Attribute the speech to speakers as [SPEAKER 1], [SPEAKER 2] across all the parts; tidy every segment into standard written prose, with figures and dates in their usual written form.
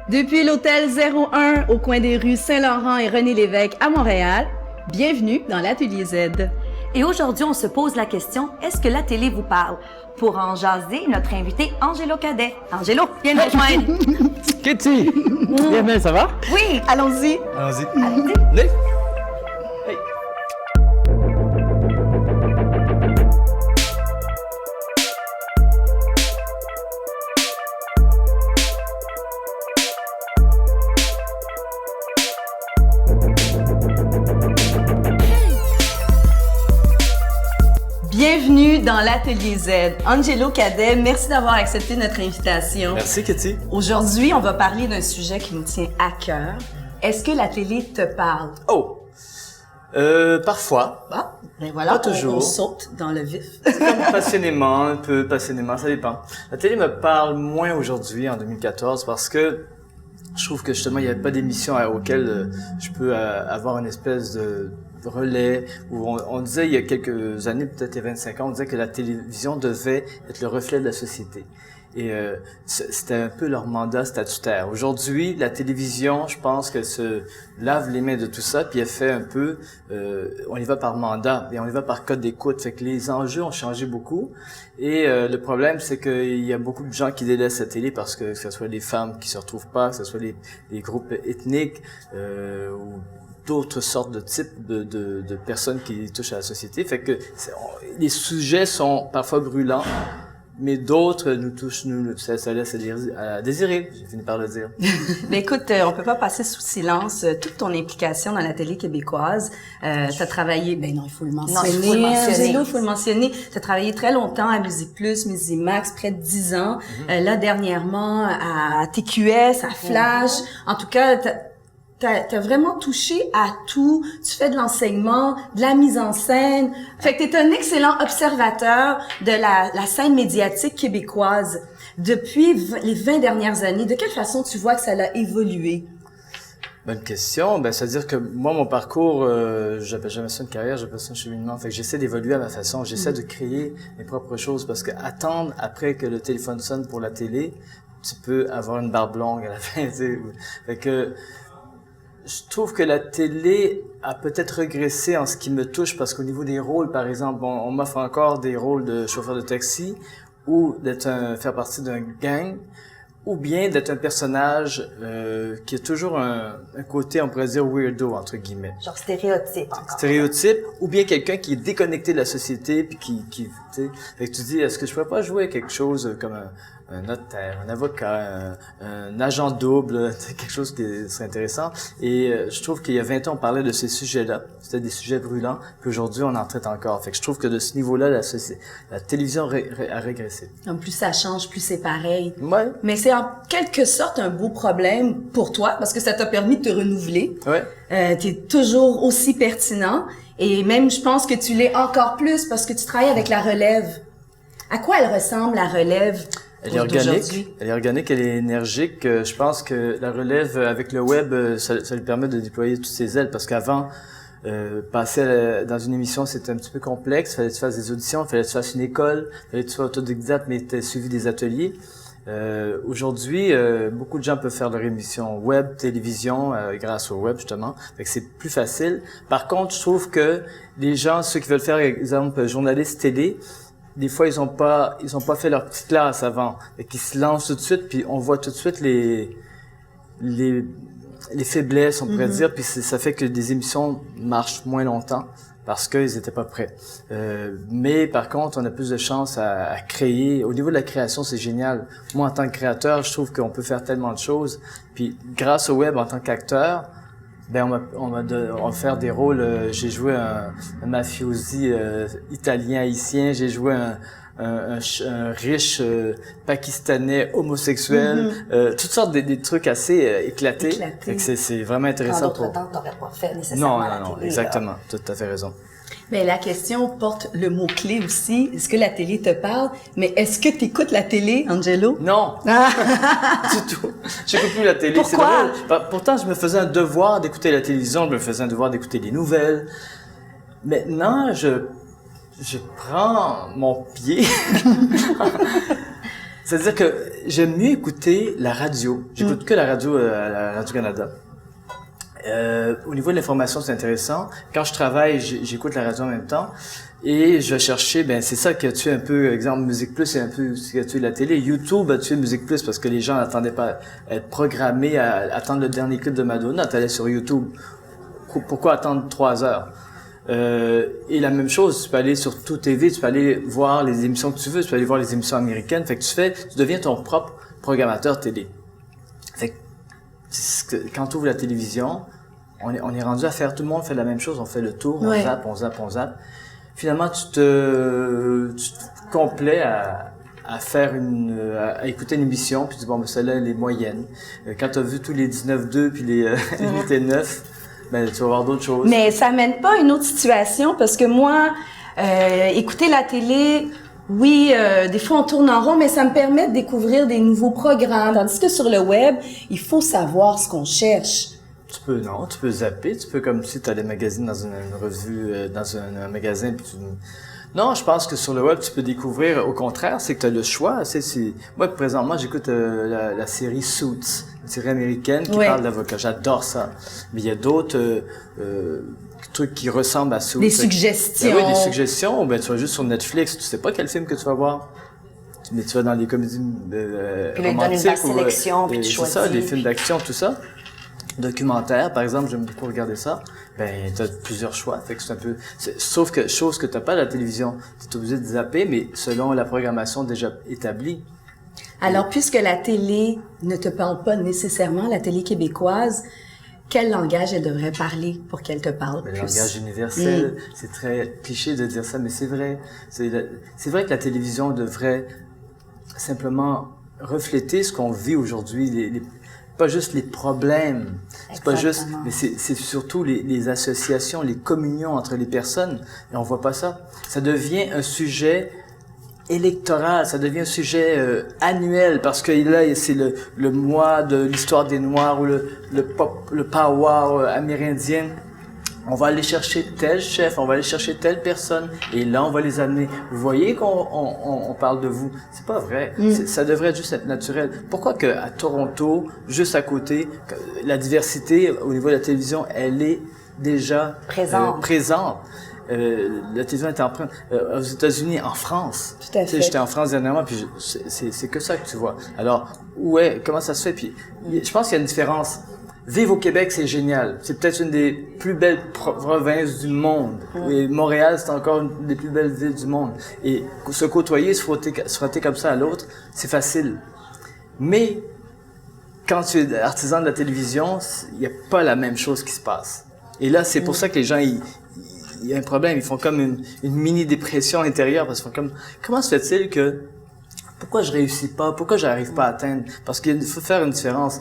[SPEAKER 1] Depuis l'hôtel 01 au coin des rues Saint-Laurent et René-Lévesque à Montréal, bienvenue dans l'Atelier Z.
[SPEAKER 2] Et aujourd'hui, on se pose la question, est-ce que la télé vous parle? Pour en jaser, notre invité Angelo Cadet. Angelo, viens nous rejoindre.
[SPEAKER 3] Kitty! Bienvenue, ça va?
[SPEAKER 2] Oui, allons-y.
[SPEAKER 3] Allons-y.
[SPEAKER 2] Allez-y.
[SPEAKER 3] Allez. Hey.
[SPEAKER 1] Bienvenue dans l'Atelier Z. Angelo Cadet, merci d'avoir accepté notre invitation.
[SPEAKER 3] Merci, Kitty.
[SPEAKER 1] Aujourd'hui, on va parler d'un sujet qui nous tient à cœur. Est-ce que la télé te parle?
[SPEAKER 3] Oh! Parfois.
[SPEAKER 1] Ah, ben voilà,
[SPEAKER 3] Pas toujours.
[SPEAKER 1] On saute dans le vif.
[SPEAKER 3] C'est comme passionnément, un peu passionnément, ça dépend. La télé me parle moins aujourd'hui, en 2014, parce que je trouve que justement, il n'y avait pas d'émission auxquelles je peux avoir une espèce de relais, où on disait il y a quelques années, peut-être il y a 25 ans, on disait que la télévision devait être le reflet de la société. Et c'était un peu leur mandat statutaire. Aujourd'hui, la télévision, je pense qu'elle se lave les mains de tout ça, puis elle fait un peu, on y va par mandat et on y va par code d'écoute. Fait que les enjeux ont changé beaucoup. Et le problème, c'est qu'il y a beaucoup de gens qui délaissent la télé parce que ce soit les femmes qui se retrouvent pas, que ce soit les groupes ethniques ou d'autres sortes de types de personnes qui touchent à la société. Fait que les sujets sont parfois brûlants, mais d'autres nous touchent, ça laisse à désirer, j'ai fini par le dire.
[SPEAKER 1] Mais écoute, on peut pas passer sous silence toute ton implication dans la télé québécoise. T'as travaillé, ben non, il faut le mentionner.
[SPEAKER 2] Non, il faut le mentionner.
[SPEAKER 1] Angelo, il faut le mentionner. T'as travaillé très longtemps à Musique Plus, Musimax, près de 10 ans. Là, dernièrement, à TQS, à Flash. En tout cas, T'as vraiment touché à tout. Tu fais de l'enseignement, de la mise en scène. Fait que t'es un excellent observateur de la scène médiatique québécoise. Depuis les 20 dernières années, de quelle façon tu vois que ça a évolué?
[SPEAKER 3] Bonne question. Ben, c'est-à-dire que moi, mon parcours, j'appelle jamais ça une carrière, j'appelle ça un cheminement. Fait que j'essaie d'évoluer à ma façon. J'essaie de créer mes propres choses parce que attendre après que le téléphone sonne pour la télé, tu peux avoir une barbe longue à la fin, tu sais. Fait que je trouve que la télé a peut-être régressé en ce qui me touche parce qu'au niveau des rôles, par exemple, on m'offre encore des rôles de chauffeur de taxi ou faire partie d'un gang ou bien d'être un personnage qui a toujours un côté, on pourrait dire, weirdo, entre guillemets.
[SPEAKER 2] Genre stéréotype encore.
[SPEAKER 3] Stéréotype, ou bien quelqu'un qui est déconnecté de la société puis qui tu sais, fait que tu dis, est-ce que je pourrais pas jouer à quelque chose comme un notaire, un avocat, un agent double, quelque chose qui serait intéressant. Et je trouve qu'il y a 20 ans, on parlait de ces sujets-là. C'était des sujets brûlants. Puis aujourd'hui, on en traite encore. Fait que je trouve que de ce niveau-là, la télévision a régressé.
[SPEAKER 1] Donc, plus ça change, plus c'est pareil.
[SPEAKER 3] Ouais.
[SPEAKER 1] Mais c'est en quelque sorte un beau problème pour toi parce que ça t'a permis de te renouveler.
[SPEAKER 3] Ouais.
[SPEAKER 1] T'es toujours aussi pertinent et même, je pense que tu l'es encore plus parce que tu travailles avec la relève. À quoi elle ressemble, la relève?
[SPEAKER 3] Elle est organique, elle est énergique. Je pense que la relève avec le web, ça lui permet de déployer toutes ses ailes parce qu'avant, passer dans une émission, c'était un petit peu complexe. Fallait que tu fasses des auditions, fallait que tu fasses une école, fallait que tu sois autodidacte, mais tu as suivi des ateliers. Aujourd'hui, beaucoup de gens peuvent faire leur émission web, télévision, grâce au web justement. Fait que c'est plus facile. Par contre, je trouve que les gens, ceux qui veulent faire, exemple, journaliste télé, des fois, ils ont pas fait leur petite classe avant. Et qu'ils se lancent tout de suite, puis on voit tout de suite les faiblesses, on pourrait dire, puis ça fait que des émissions marchent moins longtemps parce qu'ils étaient pas prêts. Mais par contre, on a plus de chances à créer. Au niveau de la création, c'est génial. Moi, en tant que créateur, je trouve qu'on peut faire tellement de choses. Puis grâce au web, en tant qu'acteur, ben on va faire des rôles. J'ai joué un mafiosi italien haïtien. J'ai joué un riche pakistanais homosexuel. Toutes sortes des trucs assez éclatés. Fait que c'est vraiment intéressant.
[SPEAKER 2] Dans d'autres temps, t'aurais pas fait nécessairement la télé.
[SPEAKER 3] Exactement. Tout à fait raison.
[SPEAKER 1] Mais la question porte le mot-clé aussi. Est-ce que la télé te parle? Mais est-ce que tu écoutes la télé, Angelo?
[SPEAKER 3] Non! Du tout. J'écoute plus la télé.
[SPEAKER 1] Pourquoi?
[SPEAKER 3] C'est drôle. Pourtant, je me faisais un devoir d'écouter la télévision, je me faisais un devoir d'écouter les nouvelles. Maintenant, je prends mon pied. C'est-à-dire que j'aime mieux écouter la radio. J'écoute que la radio à la Radio-Canada. Au niveau de l'information, c'est intéressant. Quand je travaille, j'écoute la radio en même temps. Et je vais chercher, c'est ça qui a tué un peu, exemple, Musique Plus, c'est un peu ce qui a tué la télé. YouTube a tué Musique Plus parce que les gens n'attendaient pas à être programmés à attendre le dernier clip de Madonna. T'allais sur YouTube. Pourquoi attendre 3 heures? Et la même chose, tu peux aller sur Tout TV, tu peux aller voir les émissions que tu veux, tu peux aller voir les émissions américaines. Fait que tu deviens ton propre programmateur télé. Fait que quand tu ouvres la télévision, on est rendu à faire, tout le monde fait la même chose, on fait le tour, on zappe. Finalement, tu te complais à faire à écouter une émission, puis tu dis, bon, celle-là, elle est moyenne. Quand tu as vu tous les 19-2 puis les 8 et 9, tu vas voir d'autres choses.
[SPEAKER 1] Mais ça mène pas à une autre situation, parce que moi, écouter la télé, oui, des fois on tourne en rond, mais ça me permet de découvrir des nouveaux programmes. Tandis que sur le web, il faut savoir ce qu'on cherche.
[SPEAKER 3] Tu peux zapper, tu peux comme si tu allais magasiner dans une revue, dans un magasin, puis Non, je pense que sur le web, tu peux découvrir, au contraire, c'est que tu as le choix. Moi, présentement, j'écoute la série Suits, une série américaine qui parle d'avocats. J'adore ça. Mais il y a d'autres trucs qui ressemblent à Suits.
[SPEAKER 1] Des suggestions.
[SPEAKER 3] Oui, des suggestions. Tu vas juste sur Netflix, tu sais pas quel film que tu vas voir. Mais tu vas dans les comédies
[SPEAKER 2] puis là, ils donnent une vaste sélection, puis tu choisis.
[SPEAKER 3] C'est ça, les films d'action, tout ça. Documentaire, par exemple, j'aime beaucoup regarder ça. T'as plusieurs choix. Fait que c'est un peu, sauf que, chose que t'as pas à la télévision. T'es obligé de zapper, mais selon la programmation déjà établie.
[SPEAKER 1] Alors, puisque la télé ne te parle pas nécessairement, la télé québécoise, quel langage elle devrait parler pour qu'elle te parle plus?
[SPEAKER 3] Le langage universel. C'est très cliché de dire ça, mais c'est vrai. C'est vrai que la télévision devrait simplement refléter ce qu'on vit aujourd'hui, pas juste les problèmes, c'est pas juste, mais c'est surtout les associations, les communions entre les personnes, et on voit pas ça. Ça devient un sujet électoral, ça devient un sujet annuel, parce que là, c'est le mois de l'histoire des Noirs, ou le power amérindien. On va aller chercher tel chef, on va aller chercher telle personne, et là, on va les amener. Vous voyez qu'on parle de vous. C'est pas vrai. Ça devrait juste être naturel. Pourquoi que à Toronto, juste à côté, la diversité au niveau de la télévision, elle est déjà présente. La télévision est empreinte aux États-Unis, en France.
[SPEAKER 1] Tout à fait.
[SPEAKER 3] J'étais en France dernièrement, puis c'est que ça que tu vois. Alors, comment ça se fait? Puis, je pense qu'il y a une différence. Vivre au Québec, c'est génial. C'est peut-être une des plus belles provinces du monde. Et Montréal, c'est encore une des plus belles villes du monde. Et se côtoyer, se frotter comme ça à l'autre, c'est facile. Mais quand tu es artisan de la télévision, il n'y a pas la même chose qui se passe. Et là, c'est pour ça que les gens, il y a un problème. Ils font comme une mini-dépression intérieure. Parce qu'ils font comme, comment se fait-il que, pourquoi je réussis pas? Pourquoi j'arrive pas à atteindre? Parce qu'il faut faire une différence.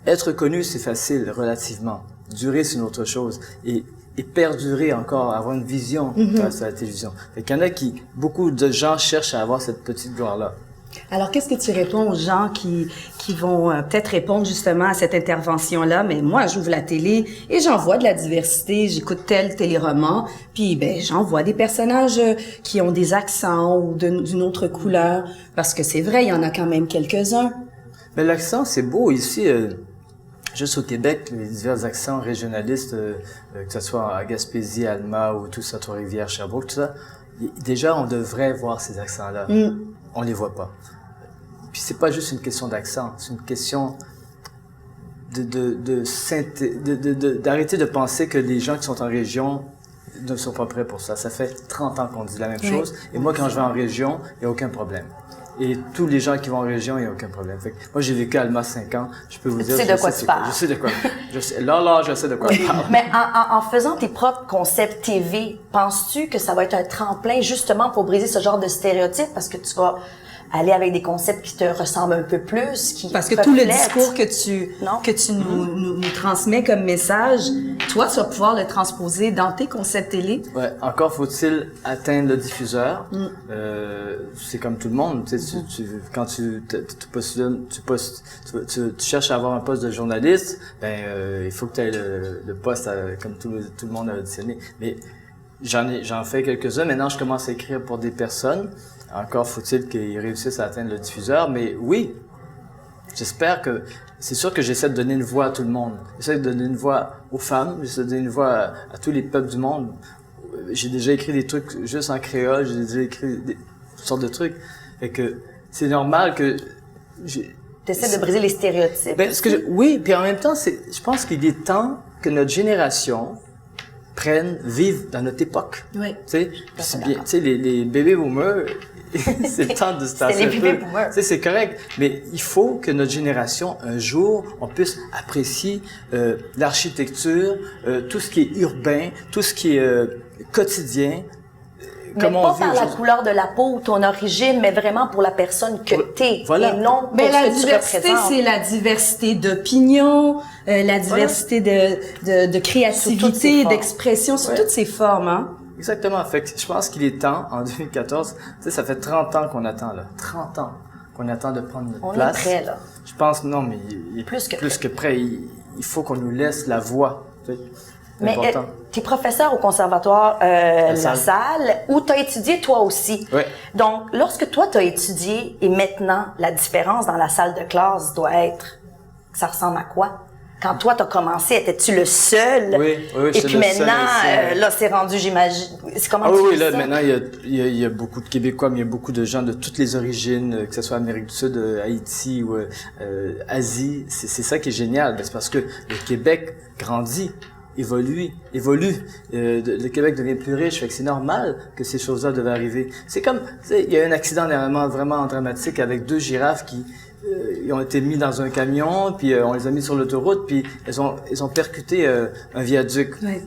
[SPEAKER 3] Être connu, c'est facile, relativement. Durer, c'est une autre chose. Et perdurer encore, avoir une vision face à la télévision. Fait qu'il y en a beaucoup de gens cherchent à avoir cette petite gloire-là.
[SPEAKER 1] Alors, qu'est-ce que tu réponds aux gens qui vont peut-être répondre justement à cette intervention-là? Mais moi, j'ouvre la télé et j'en vois de la diversité. J'écoute tel téléroman, puis j'en vois des personnages qui ont des accents ou d'une autre couleur. Parce que c'est vrai, il y en a quand même quelques-uns.
[SPEAKER 3] Mais l'accent, c'est beau ici. Juste au Québec, les divers accents régionalistes, que ce soit à Gaspésie, Alma ou tout ça, Trois-Rivières, Sherbrooke, tout ça, déjà, on devrait voir ces accents-là. On les voit pas. Puis c'est pas juste une question d'accent, c'est une question d'arrêter de penser que les gens qui sont en région ne sont pas prêts pour ça. Ça fait 30 ans qu'on dit la même chose. Et moi, quand je vais en région, il n'y a aucun problème. Et tous les gens qui vont en région, il n'y a aucun problème. Fait que moi, j'ai vécu à Alma 5 ans. Je peux vous dire...
[SPEAKER 2] Tu sais de quoi tu parles.
[SPEAKER 3] Je sais de quoi. Je sais de quoi je parle.
[SPEAKER 2] Mais en faisant tes propres concepts TV, penses-tu que ça va être un tremplin justement pour briser ce genre de stéréotypes? Parce que tu vas aller avec des concepts qui te ressemblent un peu plus, qui
[SPEAKER 1] parce que tout le discours que tu nous transmets comme message, toi, tu vas pouvoir le transposer dans tes concepts télé.
[SPEAKER 3] Ouais, encore faut-il atteindre le diffuseur. C'est comme tout le monde, tu sais, quand tu cherches à avoir un poste de journaliste, il faut que tu aies le poste comme tout le monde a auditionné. Mais j'en fais quelques-uns. Maintenant, je commence à écrire pour des personnes. Encore faut-il qu'ils réussissent à atteindre le diffuseur, mais oui, j'espère que... C'est sûr que j'essaie de donner une voix à tout le monde. J'essaie de donner une voix aux femmes, j'essaie de donner une voix à tous les peuples du monde. J'ai déjà écrit des trucs juste en créole, j'ai déjà écrit toutes sortes de trucs. Fait que c'est normal que...
[SPEAKER 2] T'essaies de briser les stéréotypes.
[SPEAKER 3] Ben, oui, puis en même temps, je pense qu'il est temps que notre génération vive dans notre époque.
[SPEAKER 1] Oui.
[SPEAKER 3] Tu sais, les bébés boomers, c'est le temps de se tasser un peu.
[SPEAKER 2] C'est les bébés boomers.
[SPEAKER 3] Tu sais, c'est correct. Mais il faut que notre génération, un jour, on puisse apprécier l'architecture, tout ce qui est urbain, tout ce qui est quotidien.
[SPEAKER 2] Mais pas par la couleur de la peau ou ton origine, mais vraiment pour la personne que t'es.
[SPEAKER 3] Voilà.
[SPEAKER 2] Et non pour
[SPEAKER 1] Mais la
[SPEAKER 2] ce que tu
[SPEAKER 1] diversité,
[SPEAKER 2] représentes.
[SPEAKER 1] c'est la diversité d'opinion, la diversité de créativité, d'expression, sous toutes ces formes, hein.
[SPEAKER 3] Exactement. Fait que je pense qu'il est temps, en 2014, tu sais, ça fait 30 ans qu'on attend, là. 30 ans qu'on attend de prendre notre place.
[SPEAKER 2] On est prêt, là.
[SPEAKER 3] Je pense, non, mais il est
[SPEAKER 2] Plus que
[SPEAKER 3] prêt. Il faut qu'on nous laisse la voix. Tu sais. C'est
[SPEAKER 2] Mais
[SPEAKER 3] important.
[SPEAKER 2] t'es professeur au conservatoire La Salle, où t'as étudié toi aussi.
[SPEAKER 3] Ouais.
[SPEAKER 2] Donc, lorsque toi t'as étudié, et maintenant, la différence dans la salle de classe doit être, ça ressemble à quoi? Quand toi t'as commencé, étais-tu le seul?
[SPEAKER 3] Oui,
[SPEAKER 2] Et puis maintenant, là, c'est rendu, j'imagine, c'est comment tu
[SPEAKER 3] oui,
[SPEAKER 2] fais
[SPEAKER 3] là,
[SPEAKER 2] ça?
[SPEAKER 3] maintenant, il y a beaucoup de Québécois, mais il y a beaucoup de gens de toutes les origines, que ce soit Amérique du Sud, Haïti ou Asie. C'est ça qui est génial. C'est parce que le Québec grandit. Évolue. Le Québec devient plus riche, fait que c'est normal que ces choses-là devaient arriver. C'est comme, tu sais, il y a eu un accident vraiment dramatique avec 2 girafes qui ils ont été mis dans un camion, puis on les a mis sur l'autoroute, puis ils ont percuté un viaduc.
[SPEAKER 1] Oui.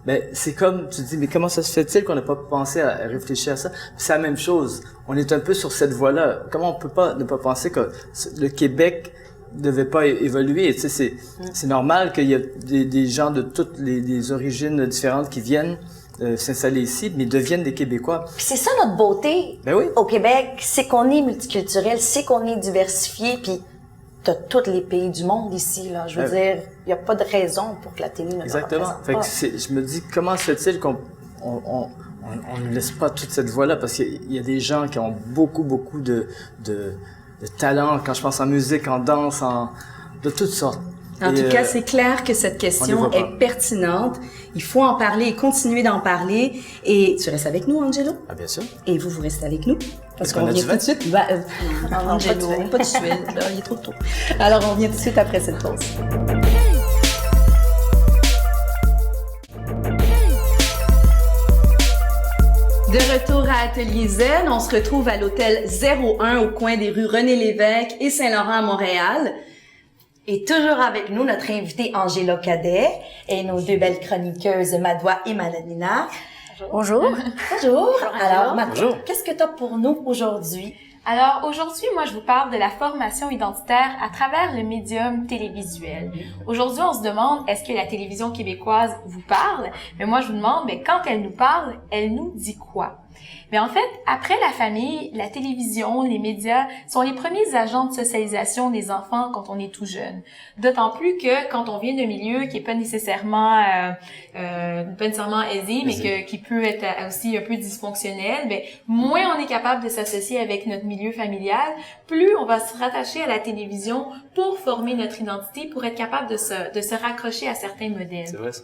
[SPEAKER 3] Mais c'est comme, tu te dis, mais comment ça se fait-il qu'on n'a pas pensé à réfléchir à ça? Puis c'est la même chose. On est un peu sur cette voie-là. Comment on peut pas ne pas penser que le Québec devait pas évoluer? Tu sais, c'est normal qu'il y ait des gens de toutes les origines différentes qui viennent s'installer ici, mais deviennent des Québécois.
[SPEAKER 2] Puis c'est ça notre beauté
[SPEAKER 3] Ben oui.
[SPEAKER 2] au Québec, c'est qu'on est multiculturel, c'est qu'on est diversifié, puis t'as tous les pays du monde ici, là. Je veux dire, il y a pas de raison pour que la télé ne
[SPEAKER 3] Exactement.
[SPEAKER 2] représente
[SPEAKER 3] Fait
[SPEAKER 2] pas.
[SPEAKER 3] que je me dis, comment se fait-il qu'on ne laisse pas toute cette voie-là? Parce qu'il y a des gens qui ont beaucoup de talent, quand je pense en musique, en danse, de toutes sortes.
[SPEAKER 1] En tout cas, c'est clair que cette question est pertinente. Il faut en parler et continuer d'en parler. Et tu restes avec nous, Angelo?
[SPEAKER 3] Ah, bien sûr.
[SPEAKER 1] Et vous restez avec nous. Parce
[SPEAKER 3] qu'on
[SPEAKER 1] qu'on
[SPEAKER 3] a
[SPEAKER 1] revient
[SPEAKER 3] du
[SPEAKER 1] tout de suite. Angelo, pas de suite. Là, il est trop tôt. Alors, on revient tout de suite après cette pause. De retour à Atelier Zen, on se retrouve à l'hôtel 01 au coin des rues René-Lévesque et Saint-Laurent à Montréal.
[SPEAKER 2] Et toujours avec nous, notre invitée Angela Cadet et nos 2 belles chroniqueuses, Madoua et Maladina.
[SPEAKER 4] Bonjour.
[SPEAKER 2] Bonjour. Alors, Madoua,
[SPEAKER 3] Bonjour.
[SPEAKER 2] qu'est-ce que tu as pour nous aujourd'hui?
[SPEAKER 4] Alors aujourd'hui, moi je vous parle de la formation identitaire à travers le médium télévisuel. Aujourd'hui, on se demande, est-ce que la télévision québécoise vous parle? Mais moi je vous demande, mais quand elle nous parle, elle nous dit quoi? Mais en fait, après la famille, la télévision, les médias sont les premiers agents de socialisation des enfants quand on est tout jeune. D'autant plus que quand on vient d'un milieu qui est pas nécessairement aisé, mais qui peut être aussi un peu dysfonctionnel, ben moins on est capable de s'associer avec notre milieu familial, plus on va se rattacher à la télévision pour former notre identité, pour être capable de se raccrocher à certains modèles.
[SPEAKER 3] C'est vrai, ça.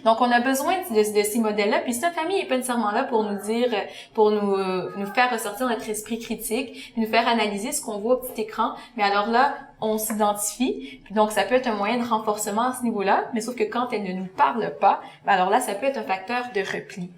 [SPEAKER 4] Donc, on a besoin de ces modèles-là. Puis, si notre famille est pas nécessairement là pour nous dire, pour nous faire ressortir notre esprit critique, nous faire analyser ce qu'on voit au petit écran, mais alors là, on s'identifie. Puis donc, ça peut être un moyen de renforcement à ce niveau-là. Mais sauf que quand elle ne nous parle pas, ben alors là, ça peut être un facteur de repli.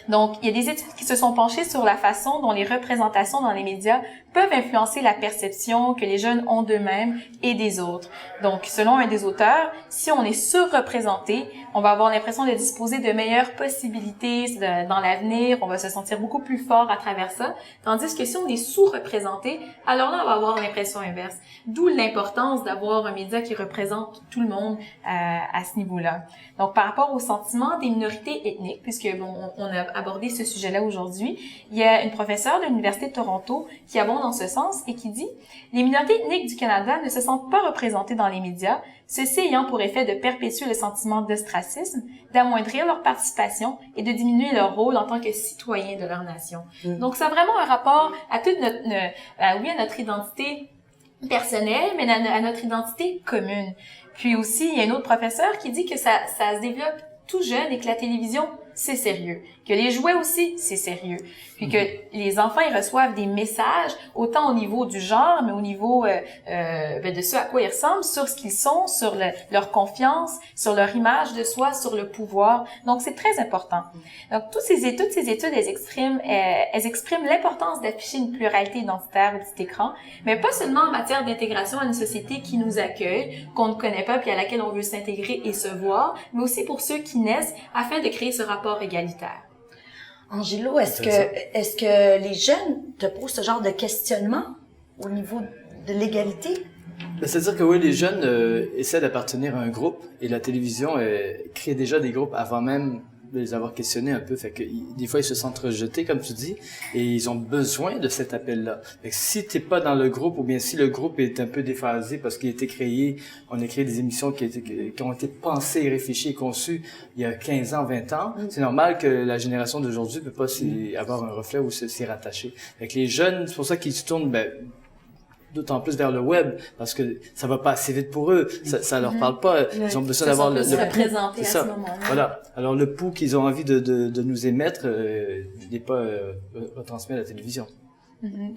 [SPEAKER 4] Donc, il y a des études qui se sont penchées sur la façon dont les représentations dans les médias peuvent influencer la perception que les jeunes ont d'eux-mêmes et des autres. Donc, selon un des auteurs, si on est surreprésenté, on va avoir l'impression de disposer de meilleures possibilités dans l'avenir, on va se sentir beaucoup plus fort à travers ça, tandis que si on est sous-représenté, alors là, on va avoir l'impression inverse. D'où l'importance d'avoir un média qui représente tout le monde à ce niveau-là. Donc, par rapport au sentiment des minorités ethniques, puisque bon, on a abordé ce sujet-là aujourd'hui, il y a une professeure de l'Université de Toronto qui abonde dans ce sens et qui dit « Les minorités ethniques du Canada ne se sentent pas représentées dans les médias, ceci ayant pour effet de perpétuer le sentiment d'ostracisme, d'amoindrir leur participation et de diminuer leur rôle en tant que citoyens de leur nation. Donc, ça a vraiment un rapport à toute à notre identité personnelle, mais à notre identité commune. Puis aussi, il y a un autre professeur qui dit que ça se développe tout jeune et que la télévision, c'est sérieux. Que les jouets aussi, c'est sérieux. Puis que les enfants, ils reçoivent des messages, autant au niveau du genre, mais au niveau de ce à quoi ils ressemblent, sur ce qu'ils sont, sur leur confiance, sur leur image de soi, sur le pouvoir. Donc, c'est très important. Donc, toutes ces études, elles expriment l'importance d'afficher une pluralité identitaire au petit écran, mais pas seulement en matière d'intégration à une société qui nous accueille, qu'on ne connaît pas, puis à laquelle on veut s'intégrer et se voir, mais aussi pour ceux qui naissent, afin de créer ce rapport égalitaire.
[SPEAKER 2] Angelo, est-ce que les jeunes te posent ce genre de questionnement au niveau de l'égalité?
[SPEAKER 3] C'est-à-dire que oui, les jeunes essaient d'appartenir à un groupe et la télévision crée déjà des groupes avant même de les avoir questionnés un peu. Fait que des fois, ils se sentent rejetés, comme tu dis, et ils ont besoin de cet appel-là. Fait que si t'es pas dans le groupe, ou bien si le groupe est un peu déphasé parce qu'il a été créé, on a créé des émissions qui ont été pensées et réfléchies et conçues il y a 15 ans, 20 ans, c'est normal que la génération d'aujourd'hui peut pas avoir un reflet ou s'y rattacher. Fait que les jeunes, c'est pour ça qu'ils se tournent, d'autant plus vers le web, parce que ça va pas assez vite pour eux, ça leur parle pas, ils ont besoin d'avoir le
[SPEAKER 4] représenté à ce moment-là.
[SPEAKER 3] Voilà. Alors le pouls qu'ils ont envie de nous émettre n'est pas retransmis à la télévision.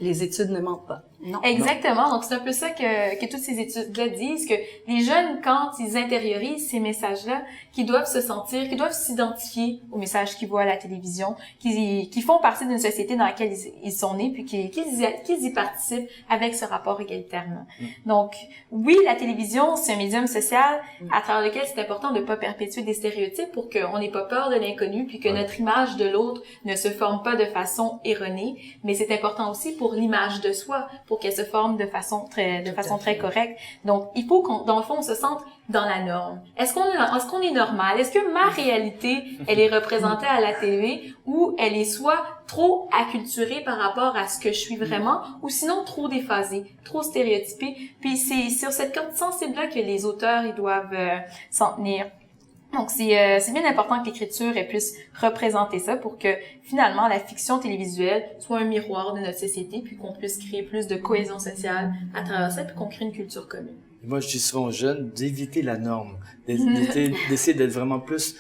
[SPEAKER 1] Les études ne mentent pas.
[SPEAKER 2] Non.
[SPEAKER 4] Exactement. Donc, c'est un peu ça que toutes ces études-là disent, que les jeunes, quand ils intériorisent ces messages-là, qu'ils doivent s'identifier aux messages qu'ils voient à la télévision, qu'ils font partie d'une société dans laquelle ils sont nés, puis qu'ils y participent avec ce rapport égalitaire-là. Donc, oui, la télévision, c'est un médium social à travers lequel c'est important de ne pas perpétuer des stéréotypes pour qu'on n'ait pas peur de l'inconnu, puis que notre image de l'autre ne se forme pas de façon erronée, mais c'est important aussi pour l'image de soi, pour qu'elle se forme de façon très correcte. Donc, il faut dans le fond, on se sente dans la norme. Est-ce qu'on est normal? Est-ce que ma réalité, elle est représentée à la télé ou elle est soit trop acculturée par rapport à ce que je suis vraiment ou sinon trop déphasée, trop stéréotypée? Puis c'est sur cette corde sensible-là que les auteurs, ils doivent s'en tenir. Donc, c'est bien important que l'écriture puisse représenter ça pour que, finalement, la fiction télévisuelle soit un miroir de notre société, puis qu'on puisse créer plus de cohésion sociale à travers ça, puis qu'on crée une culture commune.
[SPEAKER 3] Moi, je dis souvent aux jeunes d'éviter la norme, d'essayer d'être vraiment plus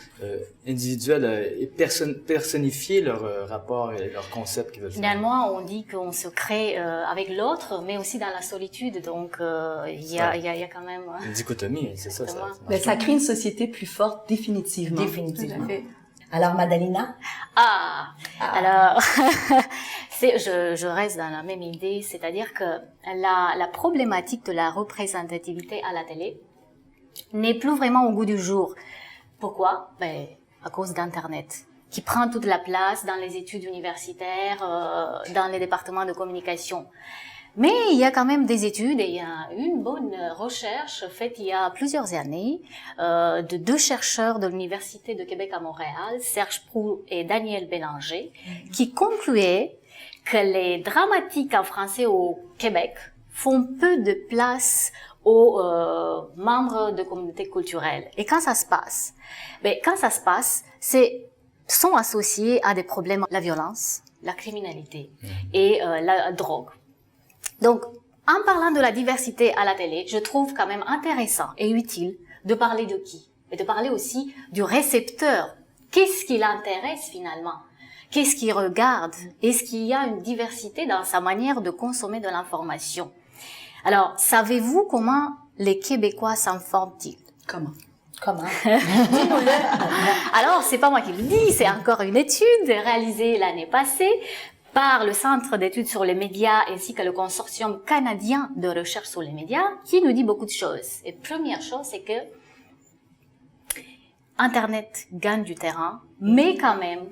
[SPEAKER 3] individuel et personnifier leur rapport et leur concept qu'ils veulent faire.
[SPEAKER 5] Finalement, on dit qu'on se crée avec l'autre, mais aussi dans la solitude. Donc, il y a quand même
[SPEAKER 3] une dichotomie, c'est ça.
[SPEAKER 1] Mais ça crée une société plus forte, définitivement.
[SPEAKER 2] Définitivement.
[SPEAKER 4] Tout à fait.
[SPEAKER 2] Alors, Madalena?
[SPEAKER 5] Alors, je reste dans la même idée, c'est-à-dire que la problématique de la représentativité à la télé n'est plus vraiment au goût du jour. Pourquoi? À cause d'Internet, qui prend toute la place dans les études universitaires, dans les départements de communication. Mais il y a quand même des études et il y a une bonne recherche faite il y a plusieurs années de 2 chercheurs de l'Université de Québec à Montréal, Serge Proulx et Daniel Bélanger, qui concluaient que les dramatiques en français au Québec font peu de place aux membres de communautés culturelles. Et quand ça se passe, sont associés à des problèmes, la violence, la criminalité et la drogue. Donc, en parlant de la diversité à la télé, je trouve quand même intéressant et utile de parler de qui? Et de parler aussi du récepteur. Qu'est-ce qui l'intéresse finalement? Qu'est-ce qu'il regarde? Est-ce qu'il y a une diversité dans sa manière de consommer de l'information? Alors, savez-vous comment les Québécois s'informent-ils?
[SPEAKER 2] Comment?
[SPEAKER 5] Alors, c'est pas moi qui le dis, c'est encore une étude réalisée l'année passée par le Centre d'études sur les médias ainsi que le Consortium canadien de recherche sur les médias, qui nous dit beaucoup de choses. Et première chose, c'est que Internet gagne du terrain, mais quand même,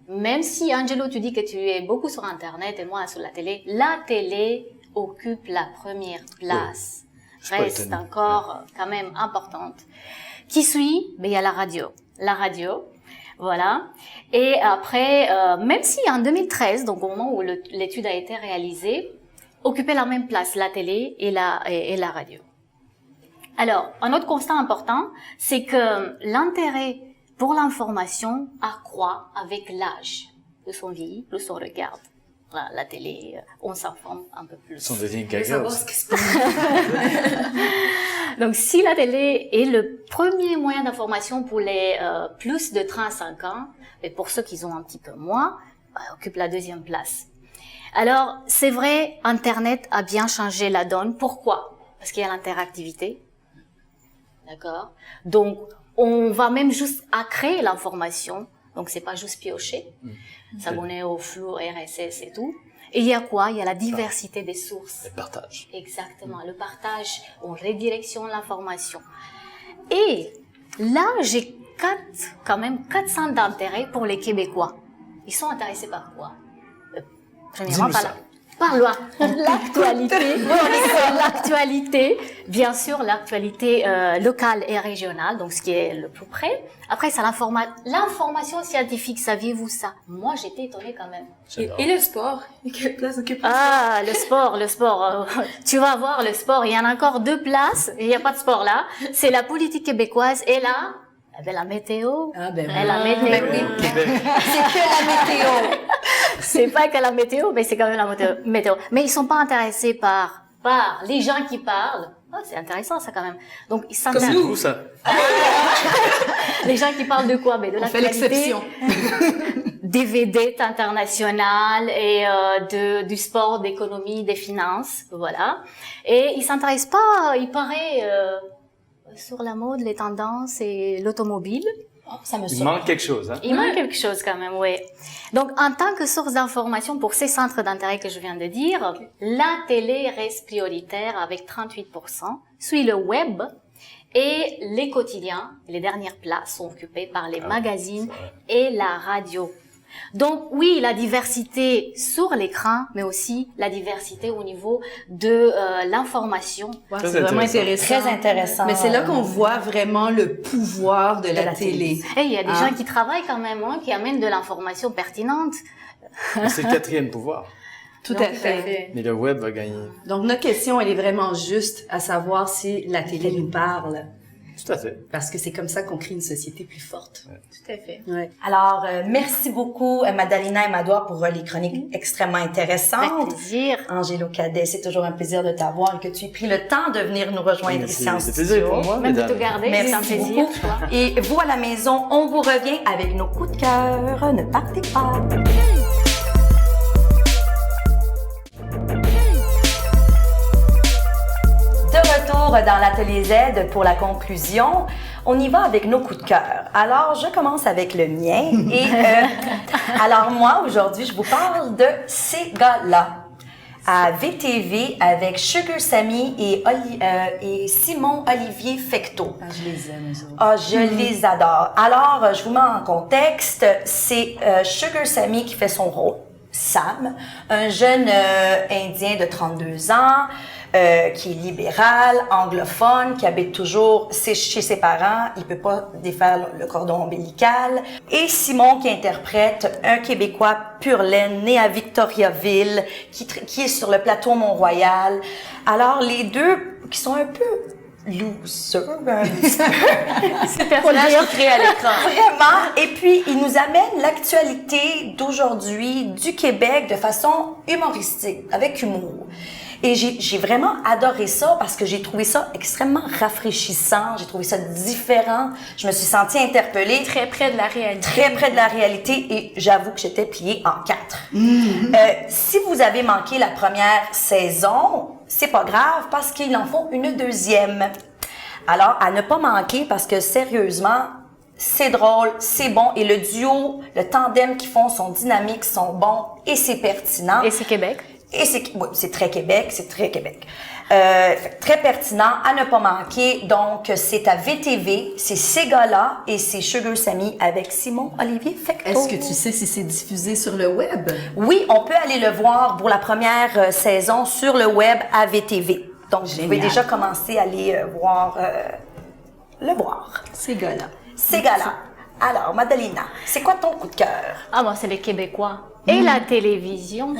[SPEAKER 5] même si Angelo, tu dis que tu es beaucoup sur Internet et moi sur la télé occupe la première place. Reste encore quand même importante. Qui suit? Il y a la radio. La radio, Voilà. Et après, même si en 2013, donc au moment où l'étude a été réalisée, occupait la même place la télé et la radio. Alors, un autre constat important, c'est que l'intérêt pour l'information accroît avec l'âge. Plus on vieillit, plus on regarde la télé, on s'informe un peu plus.
[SPEAKER 3] Son devient gaga aussi.
[SPEAKER 5] Donc, si la télé est le premier moyen d'information pour les plus de 35 ans, et pour ceux qui ont un petit peu moins, occupe la deuxième place. Alors, c'est vrai, Internet a bien changé la donne. Pourquoi? Parce qu'il y a l'interactivité. D'accord? Donc, on va même juste à créer l'information. Donc, c'est pas juste piocher. S'abonner au flux RSS et tout. Et il y a quoi? Il y a la diversité des sources.
[SPEAKER 3] Le partage.
[SPEAKER 5] Exactement. Le partage, on redirectionne l'information. Et là, j'ai quand même 400 d'intérêt pour les Québécois. Ils sont intéressés par quoi? Premièrement, par l'actualité. L'actualité, bien sûr, l'actualité locale et régionale, donc ce qui est le plus près. Après, c'est l'information scientifique, saviez-vous ça? Moi, j'étais étonnée quand même.
[SPEAKER 4] Et le sport? Quelle place occupe le
[SPEAKER 5] Ah, le sport. Tu vas voir le sport. Il y en a encore 2 places. Il n'y a pas de sport là. C'est la politique québécoise et là, la météo.
[SPEAKER 1] Ah, ben
[SPEAKER 5] la météo.
[SPEAKER 2] C'est que la météo.
[SPEAKER 5] C'est pas que la météo, mais c'est quand même la météo. Mais ils sont pas intéressés par les gens qui parlent. Oh, c'est intéressant ça quand même. Donc ils s'intéressent.
[SPEAKER 3] C'est où ça?
[SPEAKER 5] Les gens qui parlent de quoi? Mais de
[SPEAKER 1] On fait
[SPEAKER 5] l'actualité.
[SPEAKER 1] l'exception.
[SPEAKER 5] Des vedettes internationales et du sport, d'économie, des finances, voilà. Et ils s'intéressent pas, il paraît, sur la mode, les tendances et l'automobile.
[SPEAKER 2] Oh, ça me
[SPEAKER 3] Il
[SPEAKER 2] surprend.
[SPEAKER 3] manque quelque chose, hein?
[SPEAKER 5] Il manque quelque chose quand même, oui. Donc, en tant que source d'information pour ces centres d'intérêt que je viens de dire, la télé reste prioritaire avec 38%, suit le web et les quotidiens. Les dernières places sont occupées par les magazines et la radio. Donc oui, la diversité sur l'écran, mais aussi la diversité au niveau de l'information.
[SPEAKER 1] Ouais,
[SPEAKER 3] Très
[SPEAKER 1] c'est vraiment
[SPEAKER 3] intéressant.
[SPEAKER 1] intéressant.
[SPEAKER 2] Très intéressant.
[SPEAKER 1] Mais c'est là qu'on voit vraiment le pouvoir de la télé.
[SPEAKER 5] Et il y a des gens qui travaillent quand même, hein, qui amènent de l'information pertinente.
[SPEAKER 3] C'est le 4e pouvoir.
[SPEAKER 1] Tout à fait.
[SPEAKER 3] Mais le web va gagner.
[SPEAKER 1] Donc, notre question, elle est vraiment juste à savoir si la télé nous parle.
[SPEAKER 3] Tout à fait.
[SPEAKER 1] Parce que c'est comme ça qu'on crée une société plus forte.
[SPEAKER 4] Tout à fait.
[SPEAKER 1] Ouais.
[SPEAKER 2] Alors, merci beaucoup, Madalina et Madoua, pour les chroniques extrêmement
[SPEAKER 5] Avec
[SPEAKER 2] intéressantes.
[SPEAKER 5] plaisir.
[SPEAKER 2] Angelo Cadet, c'est toujours un plaisir de t'avoir et que tu aies pris le temps de venir nous rejoindre ici en
[SPEAKER 3] C'est
[SPEAKER 2] studio.
[SPEAKER 3] plaisir pour moi,
[SPEAKER 5] Même de
[SPEAKER 3] mesdames.
[SPEAKER 5] te garder, c'est un
[SPEAKER 2] Merci
[SPEAKER 5] plaisir.
[SPEAKER 2] beaucoup. Et vous, à la maison, on vous revient avec nos coups de cœur. Ne partez pas. De retour dans l'Atelier Z pour la conclusion. On y va avec nos coups de cœur. Alors, je commence avec le mien. Et alors moi, aujourd'hui, je vous parle de ces gars-là. À VTV avec Sugar Sammy et Simon Olivier Fecteau.
[SPEAKER 1] Ah, je les aime, eux autres.
[SPEAKER 2] Ah, je les adore. Alors, je vous mets en contexte. C'est Sugar Sammy qui fait son rôle. Sam, un jeune Indien de 32 ans, qui est libéral, anglophone, qui habite toujours chez ses parents. Il peut pas défaire le cordon ombilical. Et Simon qui interprète un Québécois pur laine, né à Victoriaville, qui est sur le plateau Mont-Royal. Alors, les deux qui sont un peu loser, un petit peu.
[SPEAKER 5] C'est personnage qui crée à l'écran.
[SPEAKER 2] Vraiment. Et puis, il nous amène l'actualité d'aujourd'hui du Québec de façon humoristique, avec humour. Et j'ai vraiment adoré ça parce que j'ai trouvé ça extrêmement rafraîchissant. J'ai trouvé ça différent. Je me suis sentie interpellée.
[SPEAKER 4] Très près de la réalité.
[SPEAKER 2] Très près de la réalité et j'avoue que j'étais pliée en 4. Si vous avez manqué la première saison, c'est pas grave parce qu'ils en font une deuxième. Alors, à ne pas manquer parce que sérieusement, c'est drôle, c'est bon et le duo, le tandem qu'ils font sont dynamiques, sont bons et c'est pertinent.
[SPEAKER 5] Et c'est Québec.
[SPEAKER 2] Et c'est très Québec, c'est très Québec. Très pertinent, à ne pas manquer. Donc, c'est à VTV, c'est ces gars-là et c'est Sugar Sammy avec Simon Olivier Fecteau.
[SPEAKER 1] Est-ce que tu sais si c'est diffusé sur le web?
[SPEAKER 2] Oui, on peut aller le voir pour la première saison sur le web à VTV. Donc, vous pouvez
[SPEAKER 1] Génial.
[SPEAKER 2] déjà commencer à aller le voir.
[SPEAKER 1] Ces gars-là.
[SPEAKER 2] Ces gars-là. Alors, Madalena, c'est quoi ton coup de cœur?
[SPEAKER 5] Ah, moi, c'est les Québécois. Et la télévision.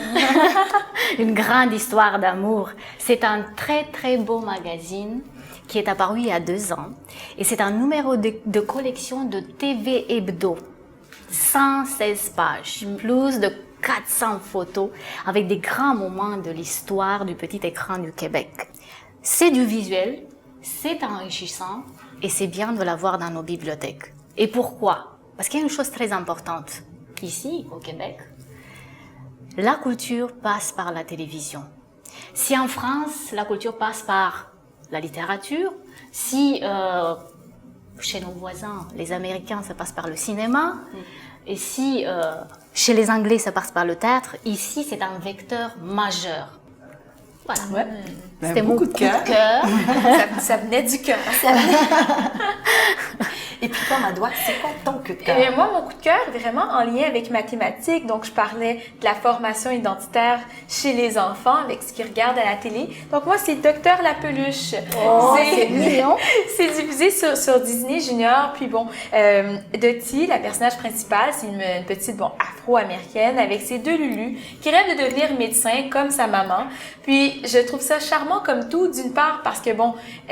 [SPEAKER 5] Une grande histoire d'amour. C'est un très, très beau magazine qui est apparu il y a 2 ans. Et c'est un numéro de collection de TV Hebdo. 116 pages, plus de 400 photos avec des grands moments de l'histoire du petit écran du Québec. C'est du visuel, c'est enrichissant et c'est bien de l'avoir dans nos bibliothèques. Et pourquoi? Parce qu'il y a une chose très importante. Ici, au Québec, la culture passe par la télévision. Si en France, la culture passe par la littérature, si chez nos voisins, les Américains, ça passe par le cinéma, et si chez les Anglais, ça passe par le théâtre, ici, c'est un vecteur majeur. Voilà.
[SPEAKER 1] Ouais.
[SPEAKER 5] C'était mon coup de cœur.
[SPEAKER 4] Ça venait du cœur.
[SPEAKER 2] Et puis toi, Madoua, c'est quoi ton coup de
[SPEAKER 4] Et
[SPEAKER 2] cœur?
[SPEAKER 4] moi, mon coup de cœur est vraiment en lien avec mathématiques. Donc, je parlais de la formation identitaire chez les enfants avec ce qu'ils regardent à la télé. Donc, moi, c'est Docteur la peluche.
[SPEAKER 5] c'est mignon.
[SPEAKER 4] C'est diffusé sur Disney Junior. Puis bon, Dottie, la personnage principale, c'est une petite, afro-américaine avec ses 2 Lulus qui rêve de devenir médecin comme sa maman. Puis, je trouve ça charmant comme tout, d'une part parce que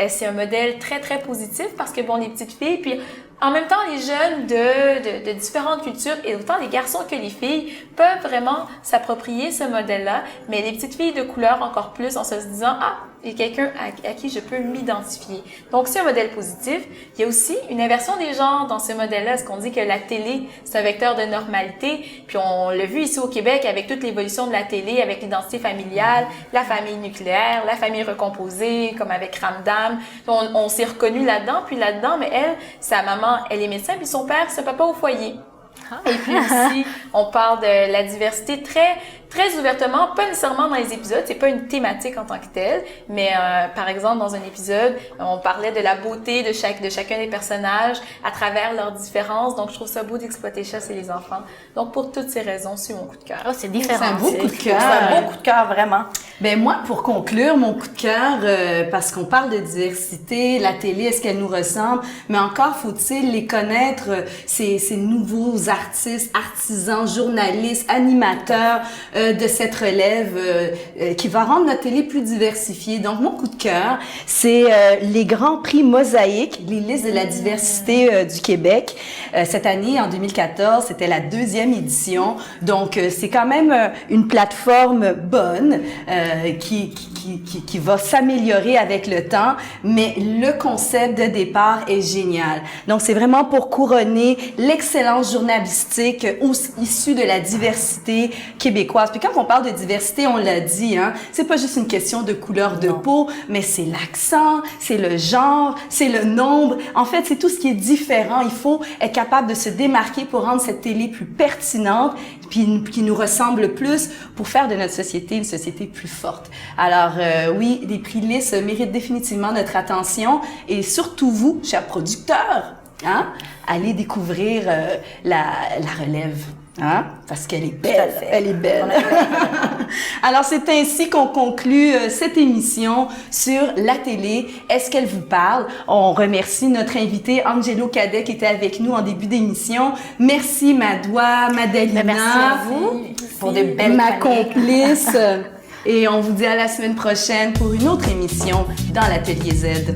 [SPEAKER 4] c'est un modèle très, très positif parce que les petites filles, puis en même temps, les jeunes de différentes cultures, et autant les garçons que les filles, peuvent vraiment s'approprier ce modèle-là, mais les petites filles de couleur encore plus en se disant « Ah, il y a quelqu'un à qui je peux m'identifier. » Donc, c'est un modèle positif. Il y a aussi une inversion des genres dans ce modèle-là, parce qu'on dit que la télé, c'est un vecteur de normalité, puis on l'a vu ici au Québec avec toute l'évolution de la télé, avec l'identité familiale, la famille nucléaire, la famille recomposée, comme avec Ramdam. On s'est reconnu là-dedans, puis là-dedans, mais elle, sa maman, elle est médecin, puis son père, c'est papa au foyer. Et puis aussi, on parle de la diversité très, très ouvertement, pas nécessairement dans les épisodes, c'est pas une thématique en tant que telle, mais par exemple, dans un épisode, on parlait de la beauté de chacun des personnages à travers leurs différences, donc je trouve ça beau d'exploiter ça chez les enfants. Donc pour toutes ces raisons, c'est mon coup de cœur.
[SPEAKER 5] Oh, c'est différent.
[SPEAKER 1] C'est un beau coup de cœur.
[SPEAKER 2] C'est un beau coup de cœur, vraiment.
[SPEAKER 1] Ben moi, pour conclure, mon coup de cœur, parce qu'on parle de diversité, la télé, est-ce qu'elle nous ressemble? Mais encore faut-il les connaître, ces nouveaux artistes, artisans, journalistes, animateurs de cette relève qui va rendre notre télé plus diversifiée. Donc, mon coup de cœur, c'est les Grands Prix Mosaïque, les listes de la diversité du Québec. Cette année, en 2014, c'était la 2e édition. Donc, c'est quand même une plateforme bonne qui va s'améliorer avec le temps, mais le concept de départ est génial. Donc, c'est vraiment pour couronner l'excellence journalistique issue de la diversité québécoise. Puis quand on parle de diversité, on l'a dit, hein, c'est pas juste une question de couleur de peau, mais c'est l'accent, c'est le genre, c'est le nombre. En fait, c'est tout ce qui est différent. Il faut être capable de se démarquer pour rendre cette télé plus pertinente, puis qui nous ressemble plus, pour faire de notre société une société plus forte. Alors oui, les prix LIS méritent définitivement notre attention, et surtout vous, chers producteurs, hein, allez découvrir la relève. Hein? Parce qu'elle est belle. Elle est belle. Alors, c'est ainsi qu'on conclut cette émission sur la télé. Est-ce qu'elle vous parle? On remercie notre invité Angelo Cadet qui était avec nous en début d'émission. Merci Madoua, Madalena.
[SPEAKER 5] Merci à vous.
[SPEAKER 2] Pour de belles
[SPEAKER 1] ma
[SPEAKER 2] chroniques.
[SPEAKER 1] complice. Et on vous dit à la semaine prochaine pour une autre émission dans l'Atelier Z.